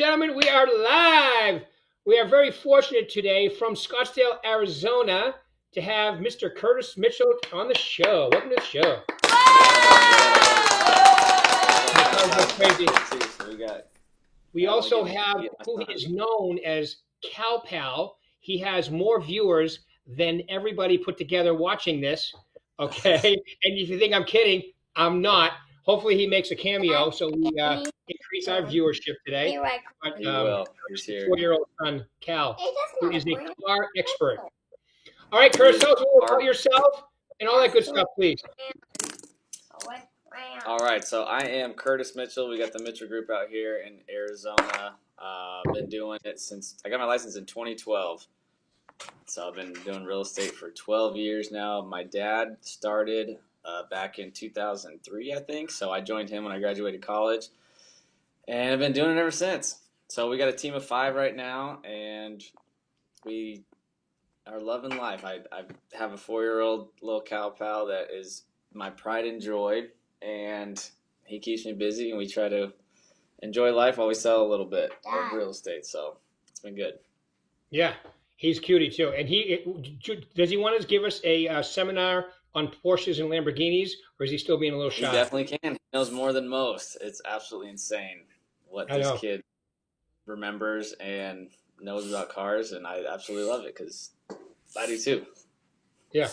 gentlemen, we are live. We are very fortunate today from Scottsdale, Arizona, to have Mr. Curtis Mitchell on the show. Welcome to the show. Crazy. We also have who is known as Cal Pal. He has more viewers than everybody put together watching this. Okay, and if you think I'm kidding, I'm not. Hopefully, he makes a cameo so we increase our viewership today. But, He's here. 4-year-old son, Cal, who is a car expert. All right, Curtis, tell us a little about yourself and all that good stuff, please. All right, so I am Curtis Mitchell. We got the Mitchell Group out here in Arizona. Been doing it since I got my license in 2012. So I've been doing real estate for 12 years now. My dad started back in 2003, I think. So I joined him when I graduated college, and I've been doing it ever since. So we got a team of 5 right now, and we are loving life. I have a 4-year-old little Cal Pal that is my pride and joy, and he keeps me busy, and we try to enjoy life while we sell a little bit of real estate. So it's been good. Yeah, he's cutie too. And does he want to give us a seminar on Porsches and Lamborghinis, or is he still being a little shy? He definitely can. He knows more than most. It's absolutely insane what this kid remembers and knows about cars, and I absolutely love it because I do too. Yeah,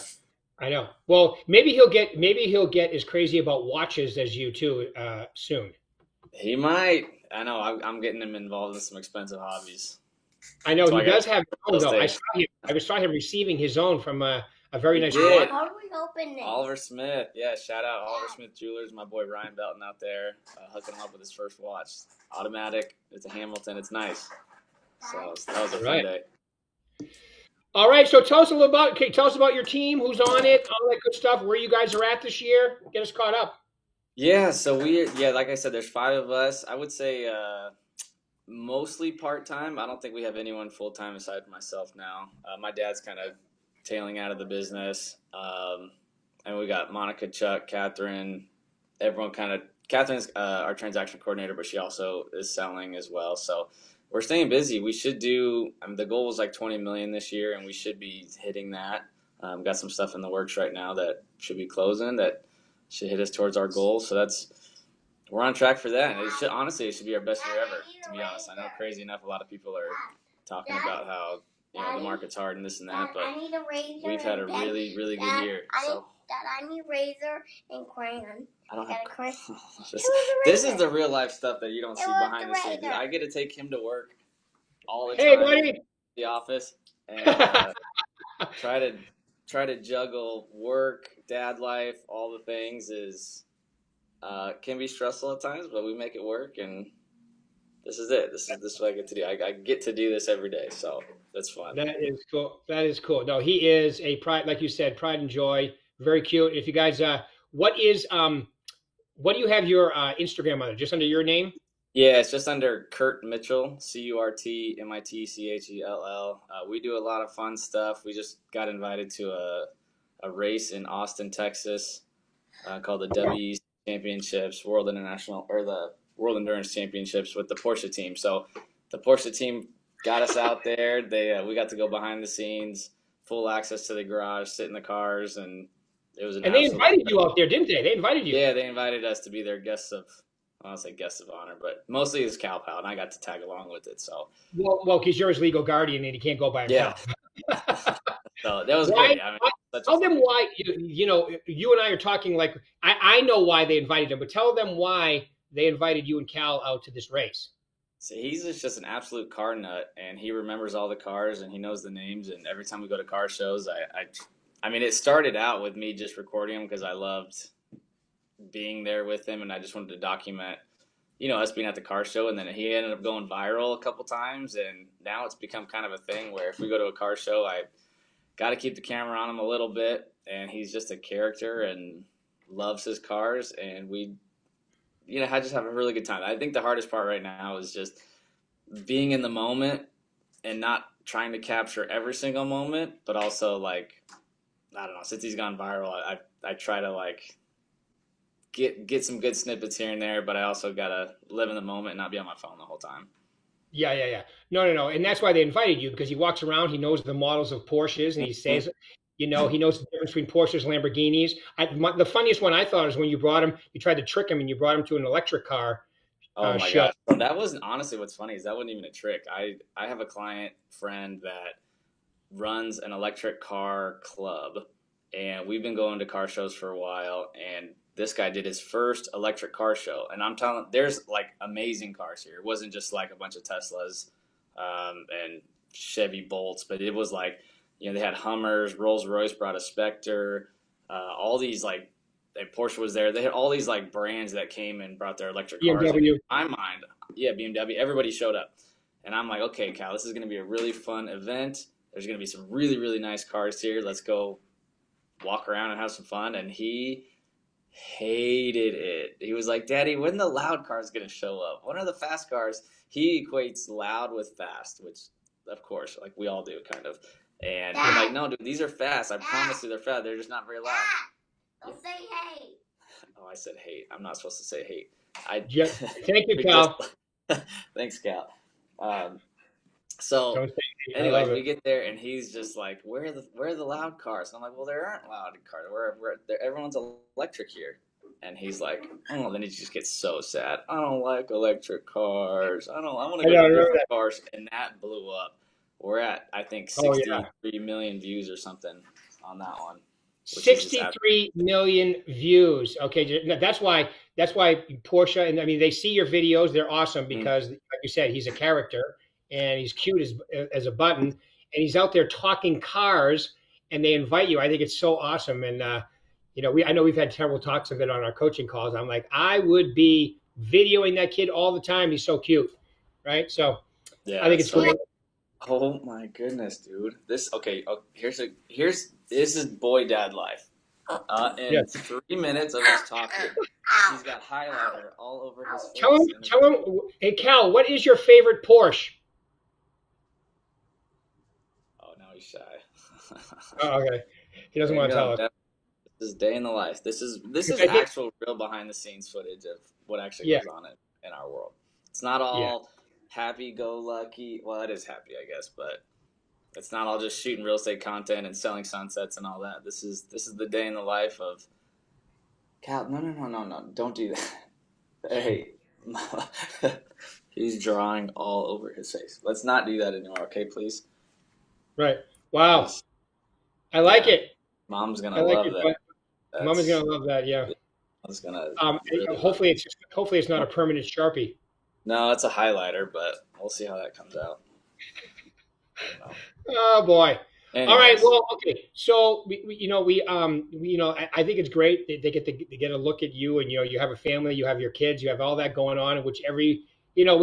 I know. Well, maybe he'll get as crazy about watches as you too soon. He might. I know. I'm getting him involved in some expensive hobbies. I know he does have his own, though. I saw him receiving his own from a very nice watch. How do we open it? Oliver Smith. Yeah, shout out Oliver Smith Jewelers. My boy Ryan Belton out there hooking him up with his first watch. Automatic. It's a Hamilton. It's nice. So that was a fun day. All right. So tell us about your team, who's on it, all that good stuff, where you guys are at this year. Get us caught up. Yeah. So like I said, there's 5 of us. I would say mostly part-time. I don't think we have anyone full-time aside from myself now. My dad's kind of tailing out of the business. And we got Monica, Chuck, Catherine, everyone Catherine's our transaction coordinator, but she also is selling as well. So we're staying busy. We should do, the goal was like 20 million this year, and we should be hitting that. Got some stuff in the works right now that should be closing that should hit us towards our goal. So we're on track for that. And it should be our best year ever, to be honest. I know, crazy enough, a lot of people are talking about how the market's hard and this and that, but we've had a really, really good year. Dad, I need razor and crayon. I don't have crayon. This is the real life stuff that you don't see behind the scenes. I get to take him to work all the time. Hey, buddy. In the office and try to juggle work, dad life, all the things can be stressful at times, but we make it work, and this is it. This is what I get to do. I get to do this every day, so that's fun. That is cool. No, he is a pride, like you said, pride and joy. Very cute. If you guys, what do you have your Instagram under? Just under your name? Yeah, it's just under Kurt Mitchell, CurtMitchell. We do a lot of fun stuff. We just got invited to a race in Austin, Texas, called the WEC Championships, World Endurance Championships with the Porsche team. So the Porsche team got us out there. We got to go behind the scenes, full access to the garage, sit in the cars, and it was they invited you out there, didn't they? They invited you. Yeah, they invited us to be their guests of, I don't say guests of honor, but mostly it's Cal Pal, and I got to tag along with it. So well, because you're his legal guardian and he can't go by himself. Yeah. So that was great. Tell them why you and I are talking like I know why they invited him, but tell them why they invited you and Cal out to this race. So he's just an absolute car nut, and he remembers all the cars, and he knows the names. And every time we go to car shows, it started out with me just recording him because I loved being there with him, and I just wanted to document, us being at the car show. And then he ended up going viral a couple times, and now it's become kind of a thing where if we go to a car show, I got to keep the camera on him a little bit, and he's just a character and loves his cars, and I just have a really good time. I think the hardest part right now is just being in the moment and not trying to capture every single moment, but also I don't know, since he's gone viral, I try to get some good snippets here and there, but I also gotta live in the moment and not be on my phone the whole time. Yeah. No. And that's why they invited you, because he walks around, he knows the models of Porsches, and he says, he knows the difference between Porsches and Lamborghinis. The funniest one I thought is when you brought him, you tried to trick him and you brought him to an electric car Oh my show. gosh. So that wasn't honestly what's funny is that wasn't even a trick. I have a client friend that runs an electric car club, and we've been going to car shows for a while, and this guy did his first electric car show, and I'm telling, there's like amazing cars here. It wasn't just like a bunch of Teslas and Chevy Bolts, but it was like, they had Hummers, Rolls Royce brought a Spectre, all these like, and Porsche was there. They had all these like brands that came and brought their electric cars. BMW. In my mind, yeah, BMW. Everybody showed up, and I'm like, okay, Cal, this is going to be a really fun event. There's going to be some really, really nice cars here. Let's go walk around and have some fun. And he hated it. He was like, Daddy, when the loud cars going to show up? When are the fast cars? He equates loud with fast, which, of course, like we all do kind of. And I'm like, no, dude, these are fast. I promise you they're fast. They're just not very loud. Don't say hate. Oh, I said hate. I'm not supposed to say hate. Thank you, Cal. Thanks, Cal. So anyway, we get there and he's just like, "Where are the loud cars?" And I'm like, "Well, there aren't loud cars. Everyone's electric here." And he's like, "Oh." Then he just gets so sad. I don't like electric cars. I want to go to different cars. And that blew up. We're at, I think, 63 million views or something on that one. 63 million views. Okay, that's why Porsche, and I mean, they see your videos. They're awesome because, like you said, he's a character and he's cute as a button, and he's out there talking cars, and they invite you. I think it's so awesome. And I know we've had several talks of it on our coaching calls. I'm like, I would be videoing that kid all the time. He's so cute, right? So yeah, I think it's great. Oh my goodness, dude! This this is boy dad life. In 3 minutes of us talking, he's got highlighter all over his face. Tell him, hey Cal, what is your favorite Porsche? Oh, now he's shy. Oh, okay, he doesn't want to tell us. This is day in the life. This is actual real behind the scenes footage of what actually goes on in our world. It's not all happy-go-lucky. Well, it is happy, I guess, but it's not all just shooting real estate content and selling sunsets and all that. This is the day in the life of Cal. No. Don't do that. Hey, he's drawing all over his face. Let's not do that anymore, okay, please? Right. Wow. Please. I like it. Mom's gonna love that. Mama's gonna love that. Yeah. Mom's gonna. Hopefully it's not a permanent Sharpie. No, it's a highlighter, but we'll see how that comes out. Oh boy! Anyways. All right. Well, okay. So I think it's great that they get a look at you, and you have a family, you have your kids, you have all that going on, in which we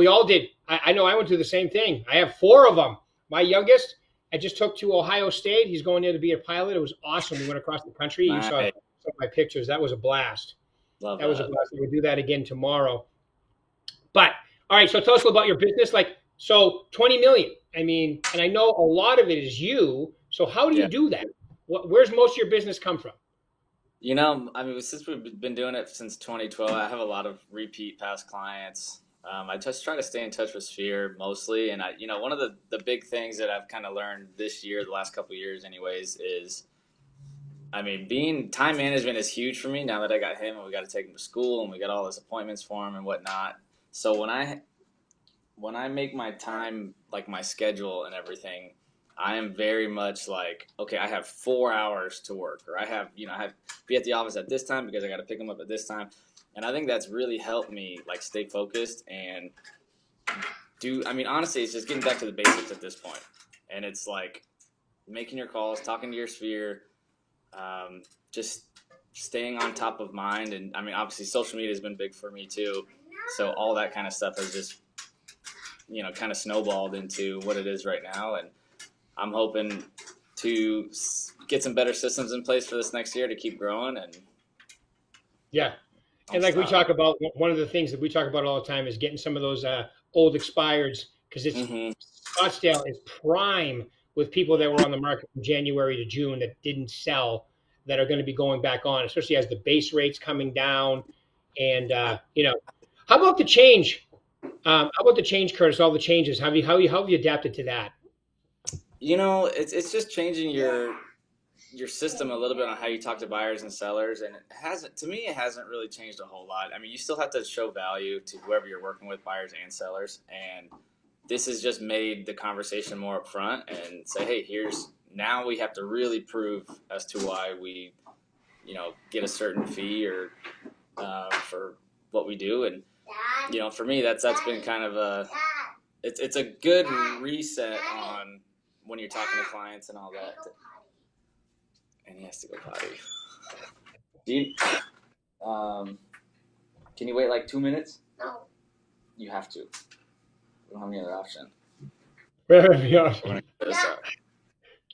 all did. I know I went through the same thing. I have 4 of them. My youngest, I just took to Ohio State. He's going there to be a pilot. It was awesome. We went across the country. You saw some of my pictures. That was a blast. Love that was a blast. We'll do that again tomorrow. But all right, so tell us a little about your business. So 20 million. I mean, and I know a lot of it is you. So how do you do that? Where's most of your business come from? Since we've been doing it since 2012, I have a lot of repeat past clients. I just try to stay in touch with Sphere mostly. And one of the big things that I've kind of learned this year, the last couple of years anyways, is, being time management is huge for me now that I got him and we got to take him to school and we got all those appointments for him and whatnot. So when I make my time, like my schedule and everything, I am very much like, okay, I have 4 hours to work, or I have to be at the office at this time because I got to pick them up at this time. And I think that's really helped me stay focused and honestly, it's just getting back to the basics at this point. And it's like making your calls, talking to your Sphere, just staying on top of mind. And obviously social media has been big for me too. So all that kind of stuff has just, kind of snowballed into what it is right now. And I'm hoping to get some better systems in place for this next year to keep growing. And and we talk about, one of the things that we talk about all the time is getting some of those old expireds, because it's Scottsdale is prime with people that were on the market from January to June that didn't sell, that are going to be going back on, especially as the base rates coming down. And how about the change How about the change, Curtis? All the changes. How have you adapted to that? It's just changing your system a little bit on how you talk to buyers and sellers, and it hasn't really changed a whole lot. I mean, you still have to show value to whoever you're working with, buyers and sellers, and this has just made the conversation more upfront and say, hey, now we have to really prove as to why we, get a certain fee or for what we do. And, for me, that's been kind of it's a good reset on when you're talking to clients and all that. And he has to go potty. Can you wait like 2 minutes? No. You have to. We don't have any other option.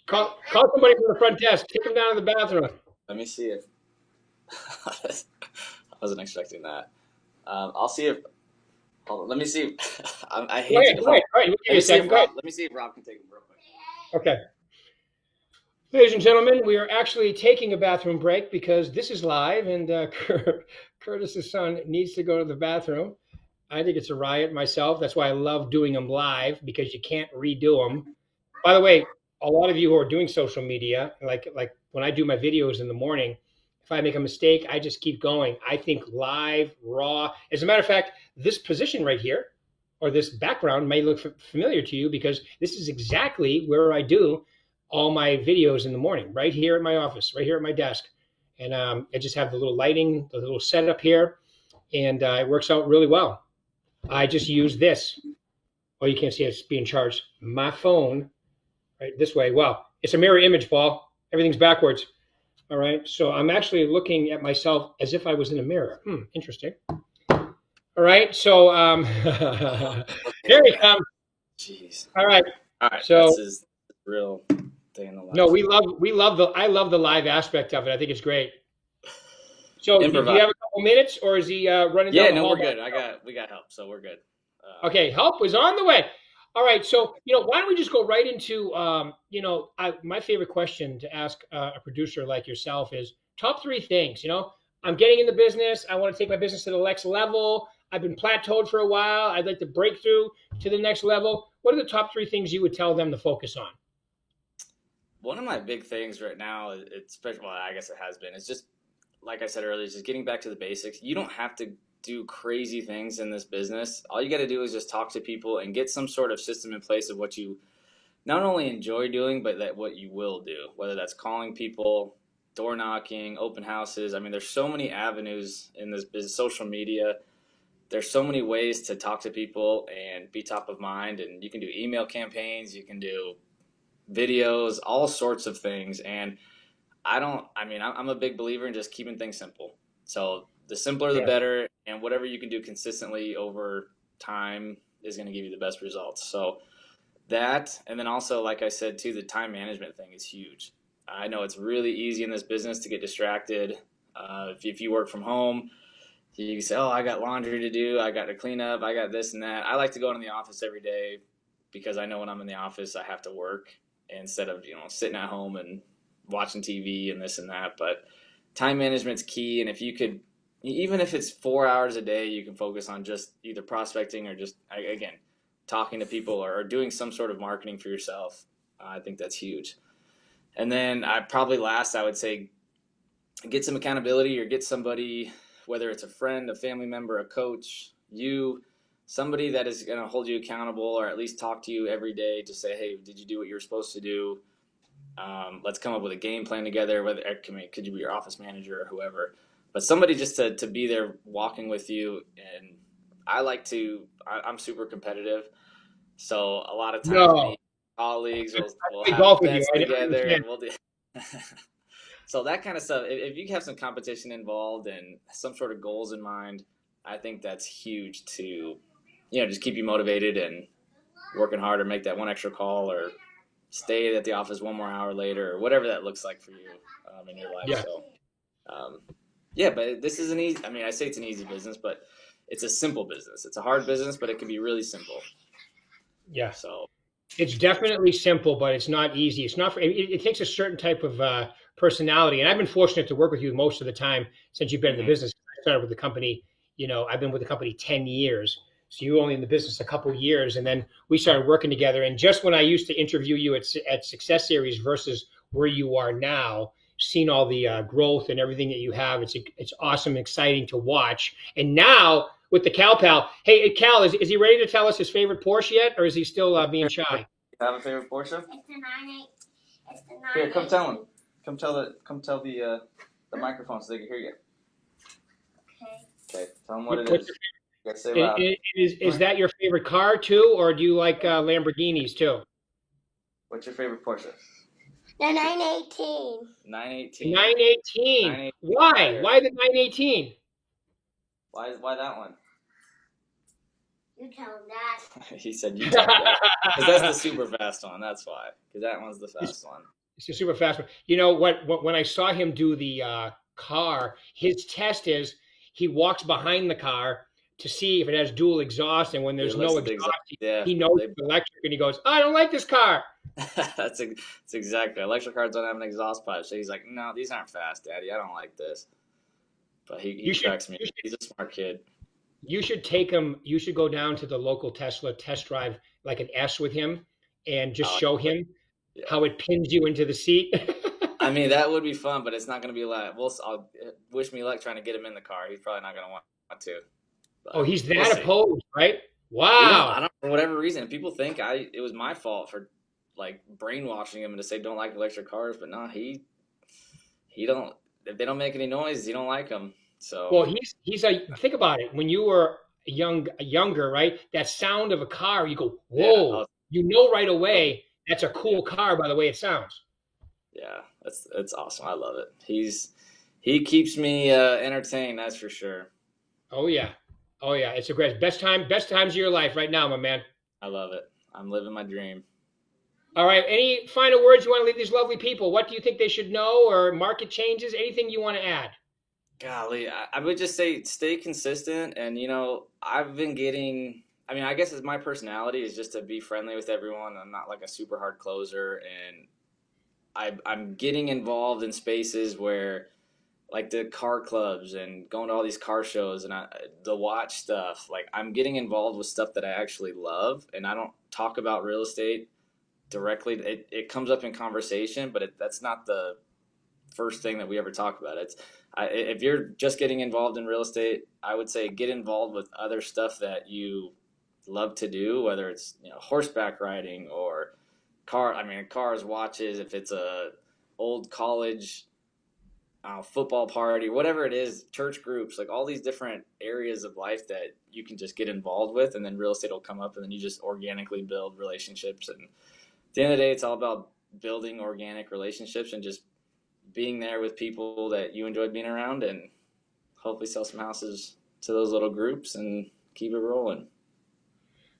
Call somebody from the front desk. Take them down to the bathroom. Let me see if I wasn't expecting that. I'll see if. Hold on. Let me see. I hate to. All right. Let me see if Rob can take him real quick. Okay. Ladies and gentlemen, we are actually taking a bathroom break because this is live, and Curtis's son needs to go to the bathroom. I think it's a riot myself. That's why I love doing them live, because you can't redo them. By the way, a lot of you who are doing social media, like when I do my videos in the morning, if I make a mistake, I just keep going. I think live, raw. As a matter of fact, this position right here, or this background, may look familiar to you, because this is exactly where I do all my videos in the morning, right here at my office, right here at my desk. And I just have the little lighting, the little setup here, and it works out really well. I just use this. Oh, you can't see it's being charged. My phone, right this way. Well, it's a mirror image, Paul. Everything's backwards. All right. So I'm actually looking at myself as if I was in a mirror. Interesting. All right. So here we come. Jeez. All right. So this is real. No, I love the live aspect of it. I think it's great. So do you have a couple minutes, or is he running down the hall? Yeah, no, we're good. We got help, so we're good. Okay, help is on the way. All right, so why don't we just go right into my favorite question to ask a producer like yourself is top 3 things. I'm getting in the business. I want to take my business to the next level. I've been plateaued for a while. I'd like to break through to the next level. What are the top 3 things you would tell them to focus on? One of my big things right now, I guess it has been, is just, like I said earlier, just getting back to the basics. You don't have to do crazy things in this business. All you got to do is just talk to people and get some sort of system in place of what you not only enjoy doing, but what you will do, whether that's calling people, door knocking, open houses. I mean, there's so many avenues in this business, social media. There's so many ways to talk to people and be top of mind. And you can do email campaigns, you can do videos, all sorts of things. And I'm a big believer in just keeping things simple. So the simpler, the better. And whatever you can do consistently over time is going to give you the best results. So that, and then also, like I said, too, the time management thing is huge. I know it's really easy in this business to get distracted. If you work from home, you can say, oh, I got laundry to do. I got to clean up. I got this and that. I like to go into the office every day because I know when I'm in the office, I have to work instead of, sitting at home and watching TV and this and that. But time management's key. And if you could, even if it's 4 hours a day, you can focus on just either prospecting or just, again, talking to people or doing some sort of marketing for yourself. I think that's huge. And then I would say get some accountability, or get somebody, whether it's a friend, a family member, a coach, somebody that is going to hold you accountable, or at least talk to you every day to say, hey, did you do what you were supposed to do? Let's come up with a game plan together. Whether could you be your office manager or whoever, but somebody just to be there walking with you. And I'm super competitive. So a lot of times colleagues will have bets together and we'll do. So that kind of stuff, if you have some competition involved and some sort of goals in mind, I think that's huge to, just keep you motivated and working hard, or make that one extra call, or stay at the office one more hour later, or whatever that looks like for you in your life. Yeah. So, but this is I say it's an easy business, but it's a simple business. It's a hard business, but it can be really simple. Yeah. So it's definitely simple, but it's not easy. It's not. It takes a certain type of personality, and I've been fortunate to work with you most of the time since you've been in the business. I started with the company. I've been with the company 10 years. So you were only in the business a couple of years, and then we started working together. And just when I used to interview you at Success Series versus where you are now, seen all the growth and everything that you have. It's awesome, exciting to watch. And now with the Cal Pal, hey Cal, is he ready to tell us his favorite Porsche yet, or is he still being shy? You have a favorite Porsche? It's the 98. It's the 98. Here, come tell him. Come tell the microphone so they can hear you. Okay. Tell them what it is. You gotta say loud. Is that your favorite car too, or do you like Lamborghinis too? What's your favorite Porsche? The 918. 918. 918. Why? Why the 918? Why that one? You tell him that. He said you tell him that. Because that's the super fast one. That's why. Because that one's the fast one. It's a super fast one. You know what? When I saw him do the car, his test is he walks behind the car to see if it has dual exhaust, and when there's no exhaust, he knows it's electric, and he goes, "I don't like this car." That's exactly. Electric cars don't have an exhaust pipe, so he's like, "No, these aren't fast, Daddy. I don't like this." But he tracks me. He's a smart kid. You should take him. You should go down to the local Tesla test drive like an S with him, and just show him how it pins you into the seat. I mean, that would be fun, but it's not going to be like. I'll wish me luck trying to get him in the car. He's probably not going to want to. But he's that opposed, right? Wow. I don't, for whatever reason, people think it was my fault for like brainwashing him to say don't like electric cars, but no, he don't. If they don't make any noise, you don't like them. So well, think about it. When you were younger, right? That sound of a car, you go, whoa! Yeah, you know right away that's a cool car by the way it sounds. Yeah, that's awesome. I love it. He keeps me entertained. That's for sure. Oh yeah. It's a great best times of your life right now, my man. I love it. I'm living my dream. All right. Any final words you want to leave these lovely people? What do you think they should know, or market changes? Anything you want to add? Golly, I would just say stay consistent. And, I've been getting, I guess it's my personality is just to be friendly with everyone. I'm not like a super hard closer. And I'm getting involved in spaces where, like the car clubs and going to all these car shows and the watch stuff. Like I'm getting involved with stuff that I actually love. And I don't talk about real estate directly. It comes up in conversation, but that's not the first thing that we ever talk about. If you're just getting involved in real estate, I would say get involved with other stuff that you love to do, whether it's horseback riding or cars, watches, if it's a old college football party, whatever it is, church groups, like all these different areas of life that you can just get involved with, and then real estate will come up, and then you just organically build relationships. And at the end of the day, it's all about building organic relationships and just being there with people that you enjoy being around, and hopefully sell some houses to those little groups and keep it rolling.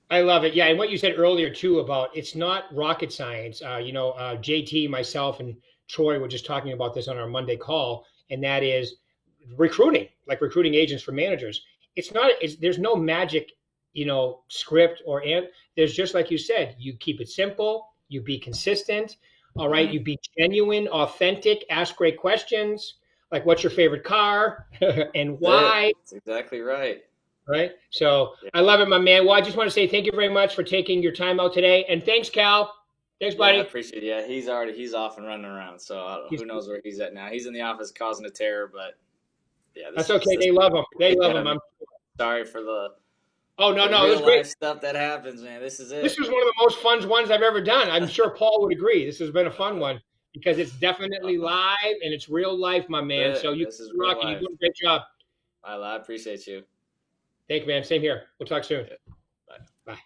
I love it. Yeah, and what you said earlier too about it's not rocket science. JT, myself, and Troy were just talking about this on our Monday call, and that is recruiting, like recruiting agents for managers. There's no magic, script there's just like you said, you keep it simple, you be consistent, all right, you be genuine, authentic, ask great questions, like what's your favorite car and why. That's exactly right. Right. So I love it, my man. Well, I just want to say thank you very much for taking your time out today, and thanks, Cal. Thanks, buddy. Yeah, I appreciate it. Yeah, he's off and running around. So who knows where he's at now? He's in the office causing a terror, but yeah, that's okay. They love him. They love him. I'm sorry for the. Oh no, it was great stuff that happens, man. This is it. This was one of the most fun ones I've ever done. I'm sure Paul would agree. This has been a fun one because it's definitely live and it's real life, my man. So you're rocking. You're doing a great job. I appreciate you. Thank you, man. Same here. We'll talk soon. Bye. Bye.